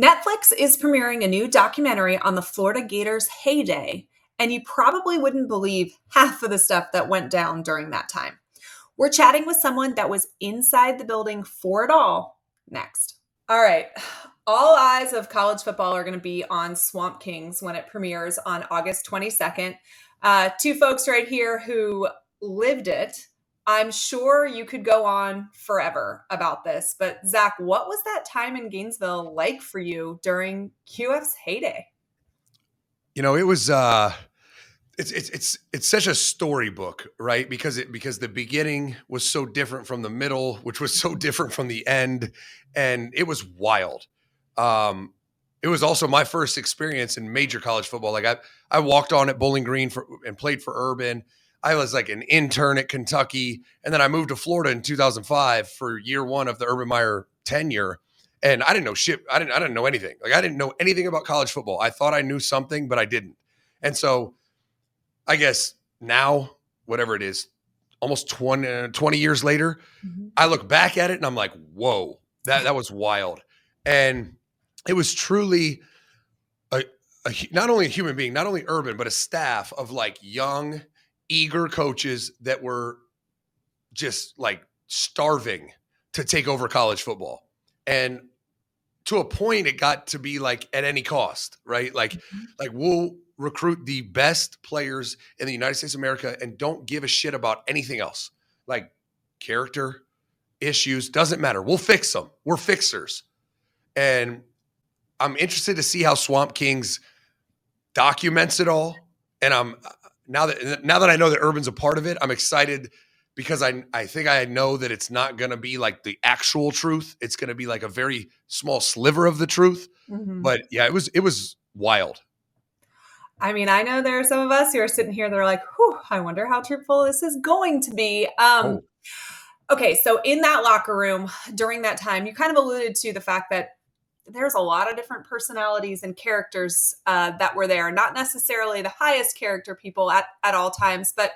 Netflix is premiering a new documentary on the Florida Gators' heyday, and you probably wouldn't believe half of the stuff that went down during that time. We're chatting with someone that was inside the building for it all next. All right. All eyes of college football are going to be on Swamp Kings when it premieres on August 22nd. Two folks right here who lived it. I'm sure you could go on forever about this, but Zach, what was that time in Gainesville like for you during QF's heyday? It was it's such a storybook, right? Because the beginning was so different from the middle, which was so different from the end, and it was wild. It was also my first experience in major college football. Like I walked on at Bowling Green and played for Urban. I was like an intern at Kentucky, and then I moved to Florida in 2005 for year one of the Urban Meyer tenure. And I didn't know shit. I didn't know anything. Like I didn't know anything about college football. I thought I knew something, but I didn't. And so I guess now, whatever it is, almost 20 years later, Mhm. I look back at it and I'm like, whoa, that was wild. And it was truly a, not only a human being, not only Urban, but a staff of like young, eager coaches that were just like starving to take over college football. And to a point, it got to be like at any cost, right? Like we'll recruit the best players in the United States of America and don't give a shit about anything else. Like character issues, doesn't matter. We'll fix them. We're fixers. And I'm interested to see how Swamp Kings documents it all. And I'm now that I know that Urban's a part of it, I'm excited because I think I know that it's not going to be like the actual truth. It's going to be like a very small sliver of the truth. Mhm. But yeah, it was wild. I mean, I know there are some of us who are sitting here, they're like, whew, I wonder how truthful this is going to be. Oh, Okay, so in that locker room during that time, you kind of alluded to the fact that there's a lot of different personalities and characters that were there. Not necessarily the highest character people at all times, but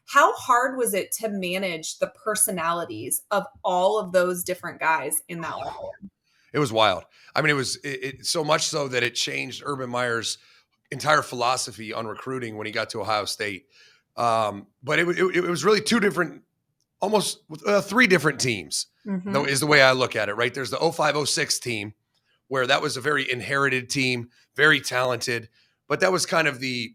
how hard was it to manage the personalities of all of those different guys in that locker room? it was wild. I mean, it so much so that it changed Urban Meyer's entire philosophy on recruiting when he got to Ohio State. But it was really two different, almost three different teams, though, Mm-hmm. is the way I look at it, right? There's the 0506 team, where that was a very inherited team, very talented, but that was kind of the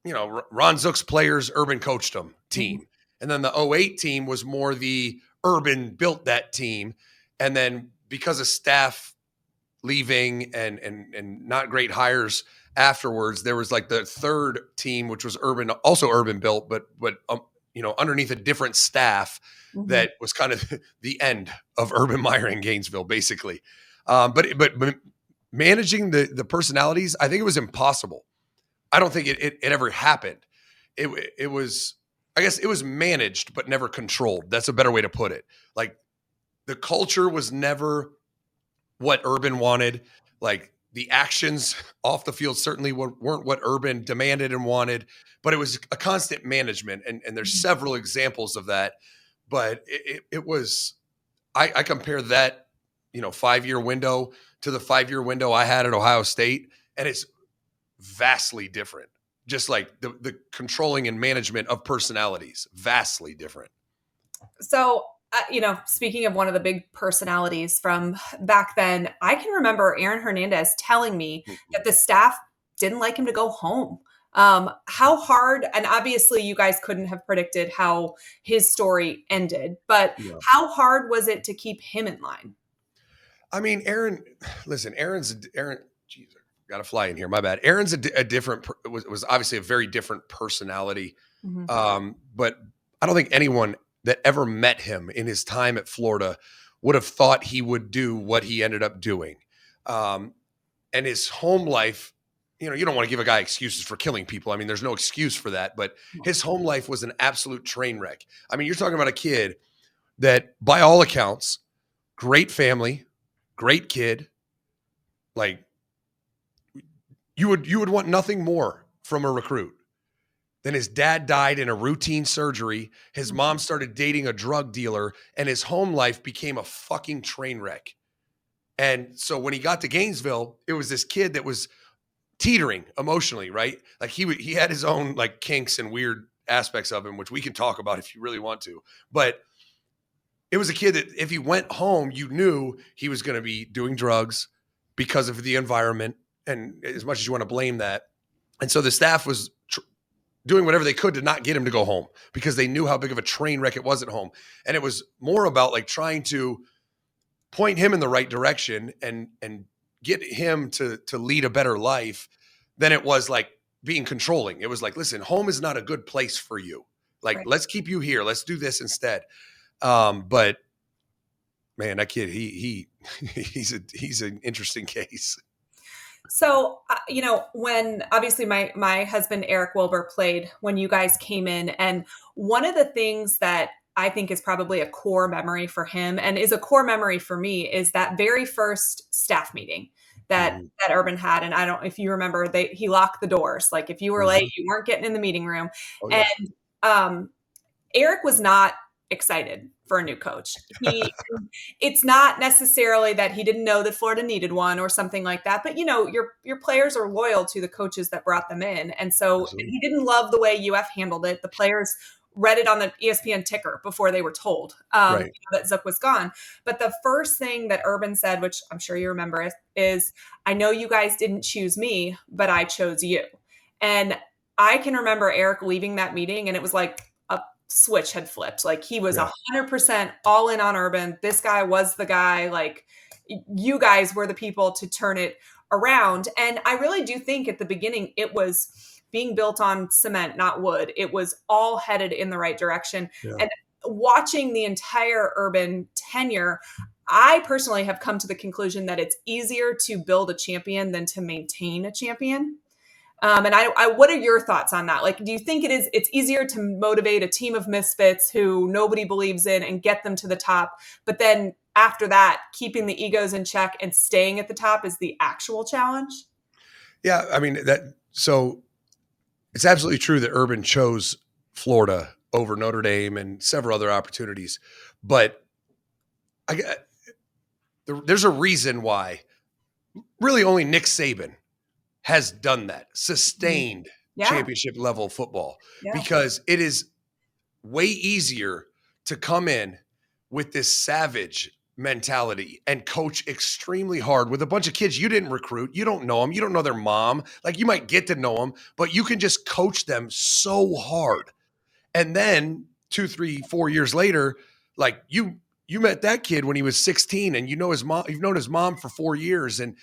Ron Zook's players, Urban coached them Mm-hmm. team. And then the '08 team was more the Urban built that team. And then because of staff leaving and not great hires afterwards, there was like the third team, which was Urban, also Urban built, but underneath a different staff Mm-hmm. that was kind of the end of Urban Meyer in Gainesville, basically. But managing the personalities, I think it was impossible. I don't think it ever happened. It was, I guess it was managed but never controlled. That's a better way to put it. Like the culture was never what Urban wanted. Like the actions off the field certainly weren't what Urban demanded and wanted, but it was a constant management. And there's several examples of that. But it was, I compare that 5-year window to the 5-year window I had at Ohio State, and it's vastly different. Just like the controlling and management of personalities, vastly different. So, speaking of one of the big personalities from back then, I can remember Aaron Hernandez telling me that the staff didn't like him to go home. How hard, and obviously you guys couldn't have predicted how his story ended, but Yeah. how hard was it to keep him in line? I mean, Aaron. Listen, Aaron. Jeez, got to fly in here. My bad. Aaron's a different. Was obviously a very different personality. Mhm. But I don't think anyone that ever met him in his time at Florida would have thought he would do what he ended up doing. Um, and his home life, you don't want to give a guy excuses for killing people. I mean, there's no excuse for that, but his home life was an absolute train wreck. I mean, you're talking about a kid that, by all accounts, great family, great kid. Like you would want nothing more from a recruit. Then his dad died in a routine surgery. His mom started dating a drug dealer, and his home life became a fucking train wreck. And so when he got to Gainesville, it was this kid that was teetering emotionally, right? Like he had his own like kinks and weird aspects of him, which we can talk about if you really want to. But it was a kid that if he went home, you knew he was going to be doing drugs because of the environment. And as much as you want to blame that. And so the staff was doing whatever they could to not get him to go home because they knew how big of a train wreck it was at home. And it was more about like trying to point him in the right direction and get him to lead a better life than it was like being controlling. It was like, listen, home is not a good place for you. Like, Right. let's keep you here. Let's do this instead. But man, that kid, he's an interesting case. So, when obviously my husband Eric Wilbur played when you guys came in, and one of the things that I think is probably a core memory for him and is a core memory for me is that very first staff meeting that Mhm. that Urban had. And I don't if you remember, he locked the doors. Like if you were late, Mhm. you weren't getting in the meeting room. Oh And yeah. um Eric was not excited for a new coach. It's not necessarily that he didn't know that Florida needed one or something like that, but your players are loyal to the coaches that brought them in. And so Absolutely. he didn't love the way UF handled it. The players read it on the ESPN ticker before they were told Right. that Zook was gone. But the first thing that Urban said, which I'm sure you remember, is I know you guys didn't choose me, but I chose you. And I can remember Eric leaving that meeting and it was like a switch had flipped. Like he was Yeah. 100% all in on Urban. This guy was the guy. Like you guys were the people to turn it around. And I really do think at the beginning it was being built on cement, not wood. It was all headed in the right direction. Yeah. And watching the entire Urban tenure, I personally have come to the conclusion that it's easier to build a champion than to maintain a champion. And what are your thoughts on that? Like, do you think it's easier to motivate a team of misfits who nobody believes in and get them to the top, but then after that, keeping the egos in check and staying at the top is the actual challenge? Yeah. I mean so it's absolutely true that Urban chose Florida over Notre Dame and several other opportunities, but I, there's a reason why really only Nick Saban has done that, Mhm. sustained Yeah, championship level football, yeah, because it is way easier to come in with this savage mentality and coach extremely hard with a bunch of kids you didn't recruit. You don't know them. You don't know their mom. Like you might get to know them, but you can just coach them so hard. And then 2, 3, 4 years later, like you met that kid when he was 16 and you know his mom, you've known his mom for 4 years. And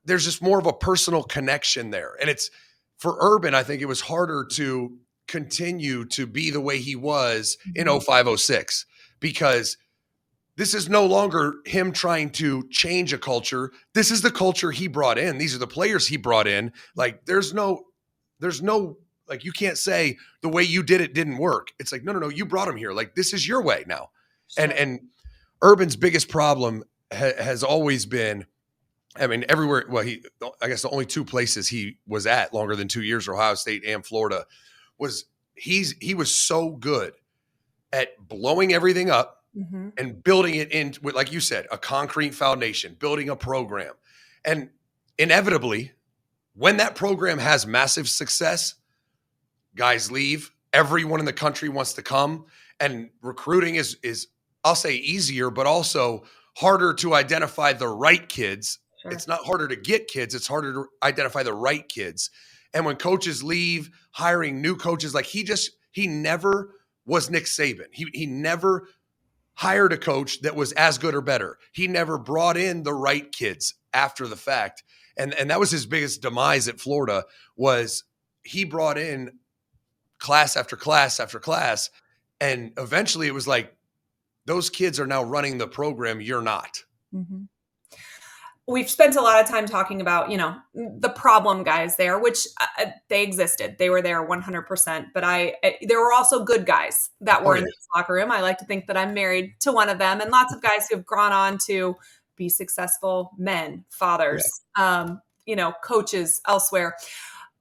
there's just more of a personal connection there. And it's for Urban, I think it was harder to continue to be the way he was in mhm, 05, 06, because this is no longer him trying to change a culture. This is the culture he brought in. These are the players he brought in. Like there's no, like you can't say the way you did it didn't work. It's like, no, you brought him here. Like this is your way now. And sure. and Urban's biggest problem has always been, I mean, everywhere. Well, I guess the only two places he was at longer than 2 years, Ohio State and Florida, was he was so good at blowing everything up Hmm. and building it in with, like you said, a concrete foundation, building a program. And inevitably, when that program has massive success, guys leave. Everyone in the country wants to come. And recruiting is I'll say easier, but also harder to identify the right kids. Sure. It's not harder to get kids, it's harder to identify the right kids. And when coaches leave, hiring new coaches, like he never was Nick Saban. He never hired a coach that was as good or better. He never brought in the right kids after the fact. And that was his biggest demise at Florida, was he brought in class after class after class. And eventually it was like, those kids are now running the program. You're not. Hmm. We've spent a lot of time talking about, the problem guys there, which they existed. They were there 100%. But there were also good guys that Oh, were in yeah. this locker room. I like to think that I'm married to one of them, and lots of guys who have gone on to be successful men, Yeah. fathers, coaches elsewhere.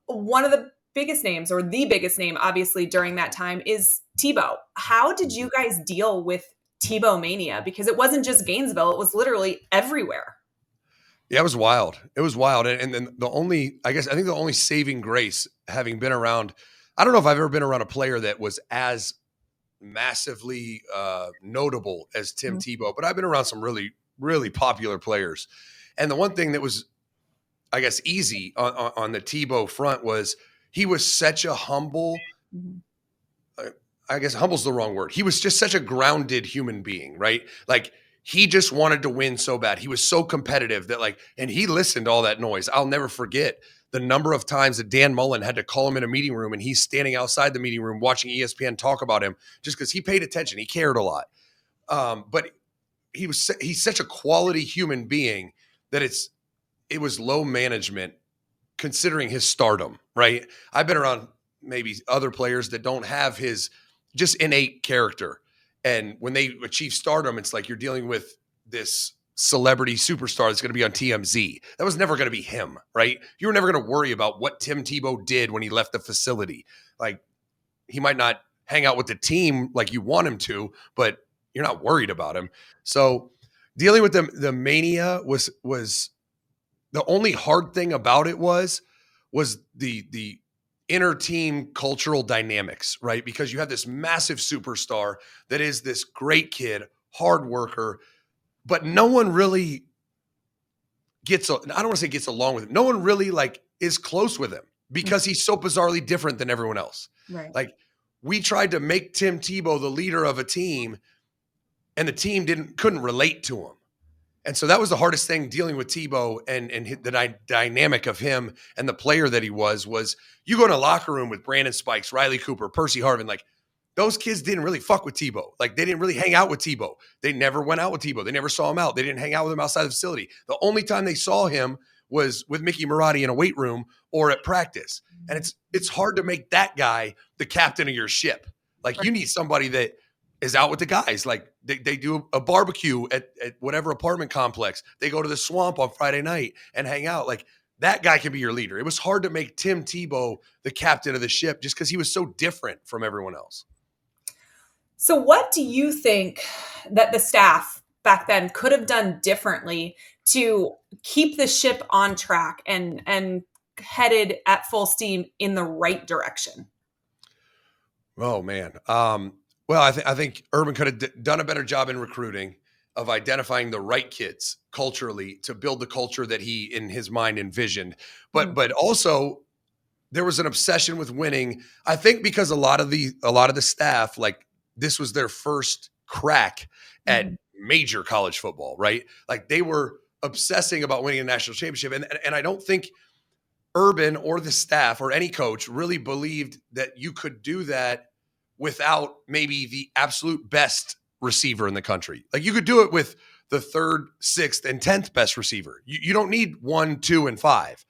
One of the biggest names, or the biggest name, obviously, during that time is Tebow. How did you guys deal with Tebow mania, because it wasn't just Gainesville, it was literally everywhere. Yeah, it was wild. It was wild. And then I think the only saving grace, having been around, I don't know if I've ever been around a player that was as massively notable as Tim Tebow, but I've been around some really, really popular players. And the one thing that was, I guess, easy on the Tebow front was he was such a humble, I guess humble's the wrong word. He was just such a grounded human being, right? Like he just wanted to win so bad. He was so competitive that and he listened to all that noise. I'll never forget the number of times that Dan Mullen had to call him in a meeting room and he's standing outside the meeting room watching ESPN talk about him just because he paid attention. He cared a lot. But he's such a quality human being that it was low management considering his stardom, right? I've been around maybe other players that don't have his just innate character. And when they achieve stardom, it's like you're dealing with this celebrity superstar that's going to be on TMZ. That was never going to be him, right? You were never going to worry about what Tim Tebow did when he left the facility. Like he might not hang out with the team like you want him to, but you're not worried about him. So dealing with the mania was the only hard thing about it was the inner team cultural dynamics, right? Because you have this massive superstar that is this great kid, hard worker, but no one really I don't want to say gets along with him. No one really is close with him because he's so bizarrely different than everyone else. Right. Like we tried to make Tim Tebow the leader of a team and the team couldn't relate to him. And so that was the hardest thing dealing with Tebow and the dynamic of him and the player that he was you go in a locker room with Brandon Spikes, Riley Cooper, Percy Harvin, those kids didn't really fuck with Tebow. They didn't really hang out with Tebow. They never went out with Tebow. They never saw him out. They didn't hang out with him outside the facility. The only time they saw him was with Mickey Marotti in a weight room or at practice. And it's hard to make that guy the captain of your ship. You need somebody that is out with the guys. They do a barbecue at whatever apartment complex. They go to the swamp on Friday night and hang out. That guy can be your leader. It was hard to make Tim Tebow the captain of the ship just because he was so different from everyone else. So what do you think that the staff back then could have done differently to keep the ship on track and headed at full steam in the right direction? Oh, man. Well, I think Urban could have done a better job in recruiting of identifying the right kids culturally to build the culture that he, in his mind, envisioned. But also there was an obsession with winning. I think because a lot of the staff, this was their first crack at major college football, right? They were obsessing about winning a national championship. And I don't think Urban or the staff or any coach really believed that you could do that without maybe the absolute best receiver in the country. You could do it with the 3rd, 6th, and 10th best receiver. You don't need 1, 2, and 5.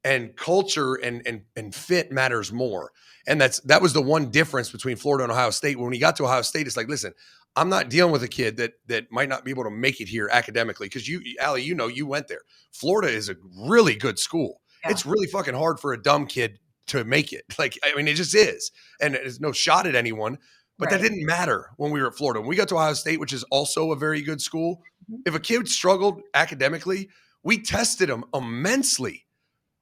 And culture and fit matters more. And that was the one difference between Florida and Ohio State. When we got to Ohio State, it's listen, I'm not dealing with a kid that might not be able to make it here academically. Because Allie, you went there. Florida is a really good school. Yeah. It's really fucking hard for a dumb kid to make it. It just is. And there's no shot at anyone, but that didn't matter when we were at Florida. When we got to Ohio State, which is also a very good school, if a kid struggled academically, we tested him immensely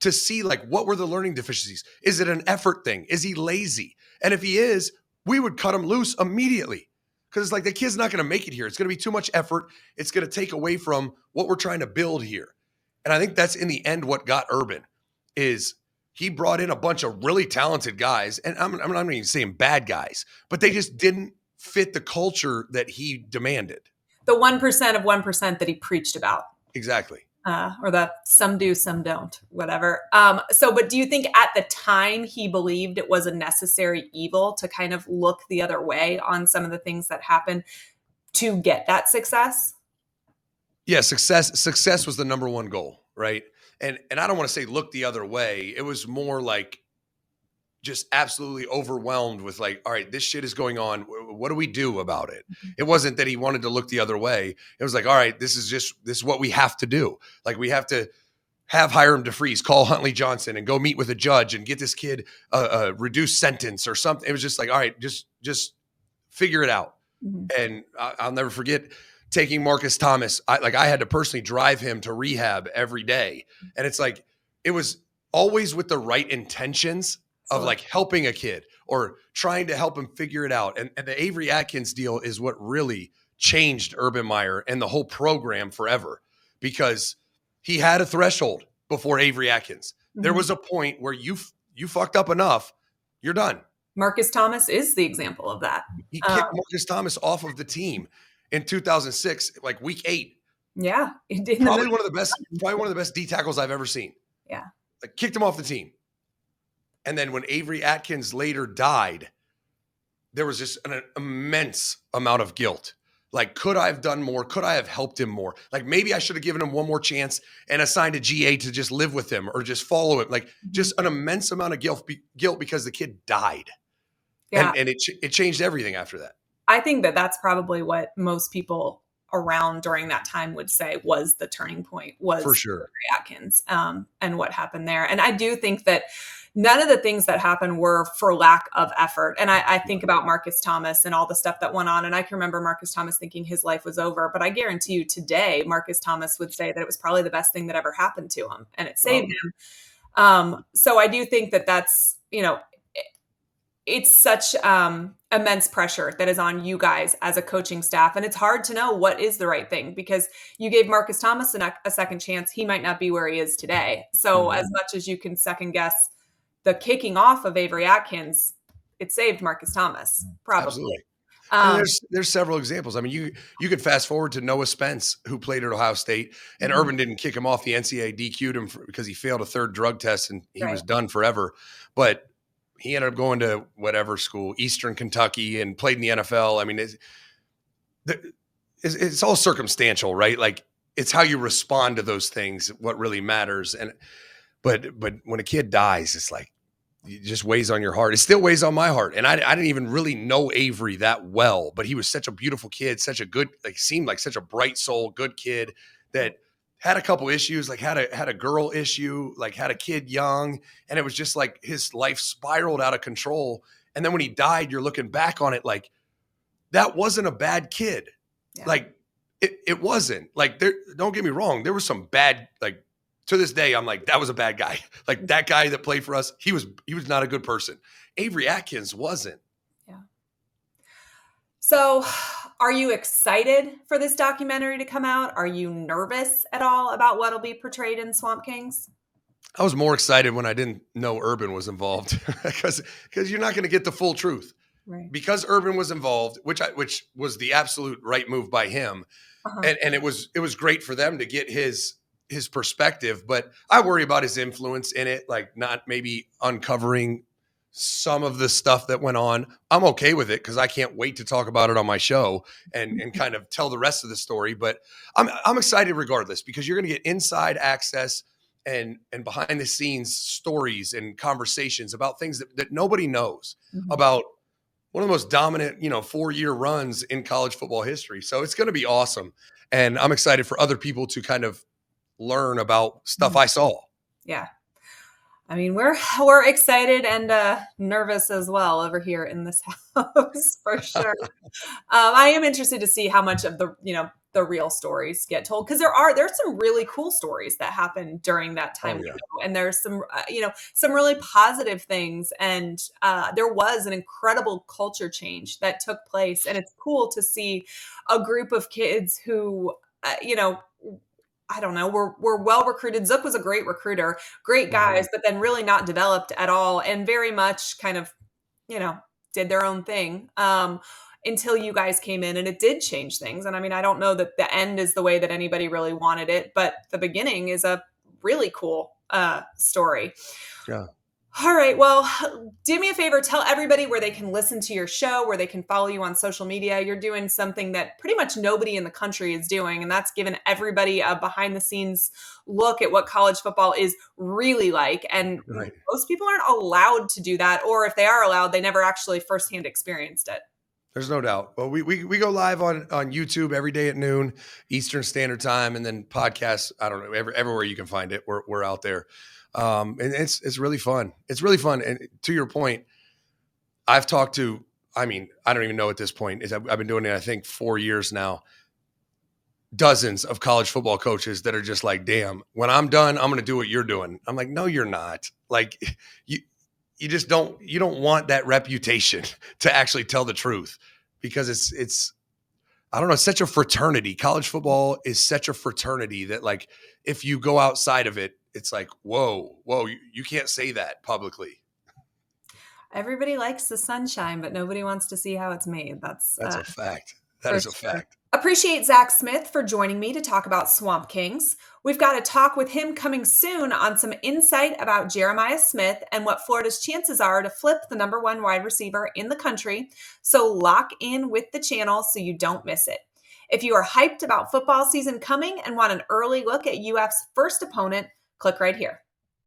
to see what were the learning deficiencies? Is it an effort thing? Is he lazy? And if he is, we would cut him loose immediately. Because it's the kid's not going to make it here. It's going to be too much effort. It's going to take away from what we're trying to build here. And I think that's in the end what got Urban is he brought in a bunch of really talented guys. And I'm not even saying bad guys, but they just didn't fit the culture that he demanded. The 1% of 1% that he preached about. Exactly. Or the some do, some don't, whatever. But do you think at the time he believed it was a necessary evil to kind of look the other way on some of the things that happened to get that success? Yeah, success was the number one goal, right? And I don't want to say look the other way. It was more just absolutely overwhelmed with all right, this shit is going on. What do we do about it? It wasn't that he wanted to look the other way. It was all right, this is what we have to do. We have to have Hiram DeFreeze call Huntley Johnson and go meet with a judge and get this kid a reduced sentence or something. It was just all right, just figure it out. Mhm. And I'll never forget taking Marcus Thomas. I had to personally drive him to rehab every day. And it's like, it was always with the right intentions of Absolutely. like helping a kid or trying to help him figure it out. And the Avery Atkins deal is what really changed Urban Meyer and the whole program forever, because he had a threshold before Avery Atkins. There Mhm. was a point where you fucked up enough, you're done. Marcus Thomas is the example of that. He Um, kicked Marcus Thomas off of the team in 2006, like week 8. yeah, in the middle. Probably one of the best D tackles I've ever seen. Yeah. Like, kicked him off the team. And then when Avery Atkins later died, there was just an immense amount of guilt. Like, could I have done more? Could I have helped him more? Like, maybe I should have given him one more chance and assigned a GA to just live with him or just follow him. Like, Mhm. just an immense amount of guilt because the kid died. Yeah. And it changed everything after that. I think that that's probably what most people around during that time would say was the turning point, For was sure. Avery Atkins, and what happened there. And I do think that none of the things that happened were for lack of effort. And I think about Marcus Thomas and all the stuff that went on. And I can remember Marcus Thomas thinking his life was over. But I guarantee you today, Marcus Thomas would say that it was probably the best thing that ever happened to him and it saved Oh, him. So I do think that that's, it's such immense pressure that is on you guys as a coaching staff. And it's hard to know what is the right thing because you gave Marcus Thomas a second chance. He might not be where he is today. So as much as you can second guess the kicking off of Avery Atkins, it saved Marcus Thomas, probably. absolutely. And Um, there's several examples. I mean, you could fast forward to Noah Spence, who played at Ohio State, and mhm, Urban didn't kick him off. The NCAA DQ'd him because he failed a third drug test, and he right. was done forever. But he ended up going to whatever school, Eastern Kentucky, and played in the NFL. I mean, it's all circumstantial, right? Like, it's how you respond to those things what really matters. And but when a kid dies, it's like, it just weighs on your heart. It still weighs on my heart. And I didn't even really know Avery that well, but he was such a beautiful kid, such a good, like, seemed like such a bright soul, good kid that had a couple issues, like had a girl issue, like had a kid young. And it was just like his life spiraled out of control. And then when he died, you're looking back on it like, that wasn't a bad kid. Yeah. Like, it wasn't. Like, there, don't get me wrong, there was some bad, like, to this day, I'm like, that was a bad guy. Like, that guy that played for us, he was not a good person. Avery Atkins wasn't. Yeah. So, are you excited for this documentary to come out? Are you nervous at all about what'll be portrayed in Swamp Kings? I was more excited when I didn't know Urban was involved because you're not going to get the full truth. Right. Because Urban was involved, which was the absolute right move by him, Uh-huh. and it was great for them to get his perspective. But I worry about his influence in it, like not maybe uncovering some of the stuff that went on. I'm okay with it because I can't wait to talk about it on my show and kind of tell the rest of the story. But I'm excited regardless because you're going to get inside access and behind the scenes stories and conversations about things that nobody knows Mhm. about one of the most dominant, 4-year runs in college football history. So it's going to be awesome. And I'm excited for other people to kind of learn about stuff Mhm. I saw. Yeah. I mean, we're excited and nervous as well over here in this house for sure. I am interested to see how much of the real stories get told because there's some really cool stories that happened during that time Oh yeah. window, and there's some some really positive things, and there was an incredible culture change that took place, and it's cool to see a group of kids who I don't know, were well recruited. Zook was a great recruiter, great Mhm. guys, but then really not developed at all, and very much kind of you know, did their own thing until you guys came in and it did change things. And I mean, I don't know that the end is the way that anybody really wanted it, but the beginning is a really cool story. Yeah. All right. Well, do me a favor. Tell everybody where they can listen to your show, where they can follow you on social media. You're doing something that pretty much nobody in the country is doing, and that's given everybody a behind the scenes look at what college football is really like. And Right. most people aren't allowed to do that, or if they are allowed, they never actually firsthand experienced it. There's no doubt. Well, we go live on YouTube every day at noon Eastern Standard Time, and then podcasts. I don't know, everywhere you can find it. We're out there, and it's really fun. It's really fun. And to your point, I've talked to I mean, I don't even know at this point. I've been doing it, I think, 4 years now. Dozens of college football coaches that are just like, damn, when I'm done, I'm going to do what you're doing. I'm like, no, you're not. Like, you, you don't want that reputation to actually tell the truth, because I don't know, it's such a fraternity. College football is such a fraternity that, like, if you go outside of it, it's like, whoa, you can't say that publicly. Everybody likes the sunshine, but nobody wants to see how it's made. That's a fact. That For is a sure. fact. Appreciate Zach Smith for joining me to talk about Swamp Kings. We've got a talk with him coming soon on some insight about Jeremiah Smith and what Florida's chances are to flip the number one wide receiver in the country. So lock in with the channel so you don't miss it. If you are hyped about football season coming and want an early look at UF's first opponent, click right here.